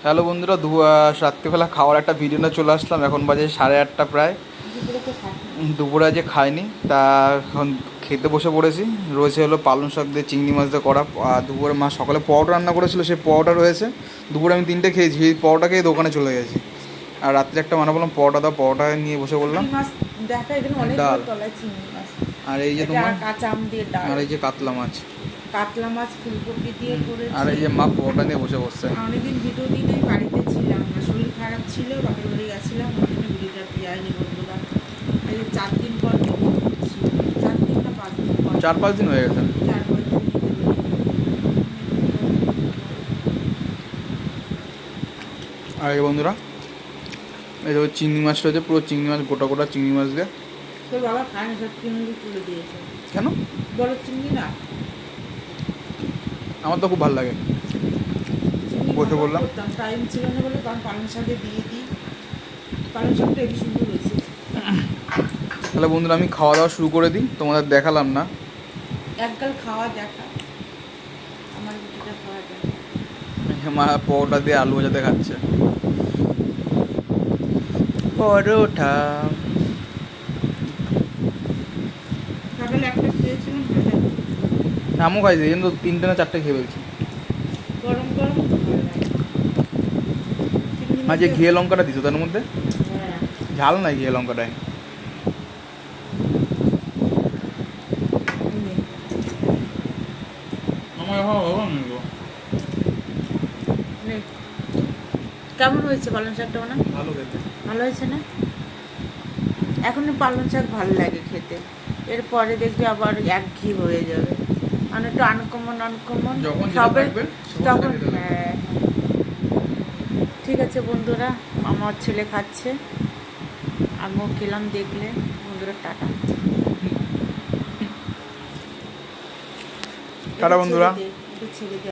Hello বন্ধুরা, রাত্রিবেলা খাওয়ার একটা ভিডিও নিয়ে চলে আসলাম। এখন বাজে 8:30 প্রায়। দুপুরে আজকে খাইনি, তা এখন খেতে বসে পড়েছি। রয়েছে হলো পালং শাক দিয়ে চিংড়ি মাছ দিয়ে করা। আর দুপুরে মা সকালে পরোটা রান্না করেছিল, সেই পরোটা রয়েছে। দুপুরে আমি 3টে খেয়েছি, এই পরোটা খেয়ে দোকানে চলে গেছি। আর রাত্রে একটা মানে বললাম পরোটা দাও, পরোটা নিয়ে বসে বললাম। ডাল। আর এই যে তোমার আর এই যে কাতলা মাছ, কাতলা মাছ ফুলকপি দিয়ে করেছি। আর এই যে মা পরোটা নিয়ে বসে বসছে। অনেকদিন ভিডিও দিন আমি বাড়িতে ছিলাম না, শরীর খারাপ ছিল, বাপের বাড়ি গেছিলাম, ওই জন্য ভিডিওটা যায়নি বন্ধুরা। এই যে 4 দিন পর ভিডিও করছি, 4 দিন না 5 দিন পর, 4-5 দিন হয়ে গেছে। 4-5 দিন। আর এই বন্ধুরা, এই দেখো চিংড়ি মাছ রয়েছে, পুরো চিংড়ি মাছ, গোটা গোটা চিংড়ি মাছ দিয়ে। তোর বাবা খায় না, সব চিংড়ি তুলে দিয়েছে। কেন? বড় চিংড়ি না, আমার তো খুব ভালো লাগে। বসে বললাম টাইম ছিল না বলে, কারণ পালং শাকে দিয়ে দিই। পালং শাকটা একটু সুন্দর হয়েছে। তাহলে বন্ধুরা আমি খাওয়া দাওয়া শুরু করে দিই, তোমাদের দেখালাম না। একগাল খাওয়া দেখা, আমার ভিডিওটা খাওয়া দেখা। মা পরোটা দিয়ে আলু ভাজাতে খাচ্ছে। পরোটা। সকালে একটা খেয়েছিলাম, আমিও খাইছি, কিন্তু 3টে না 4টে খেয়ে ফেলছি। গরম গরম তো ভালো লাগে। আর যে ঘিয়ে লঙ্কাটা দিছো তার মধ্যে, হ্যাঁ, ঝাল নাই ঘিয়ে লঙ্কাটায়। নে। কেমন হয়েছে পালং শাকটা? মানে ভালো খেতে। ভালো হয়েছে না? এখন পালং শাক ভালো লাগে খেতে, এরপরে দেখবি আবার একঘেয়ে হয়ে যাবে। মানে একটু আনকমন যখন যেটা সবে থাকবে তখন। সেটা খেতে লাগবে। হ্যাঁ, ঠিক আছে বন্ধুরা, আমার ছেলে খাচ্ছে, আমিও খেলাম। দেখলে বন্ধুরা, টাটা। টাটা বন্ধুরা। ছেড়ে দে, একটু ছেড়ে দে।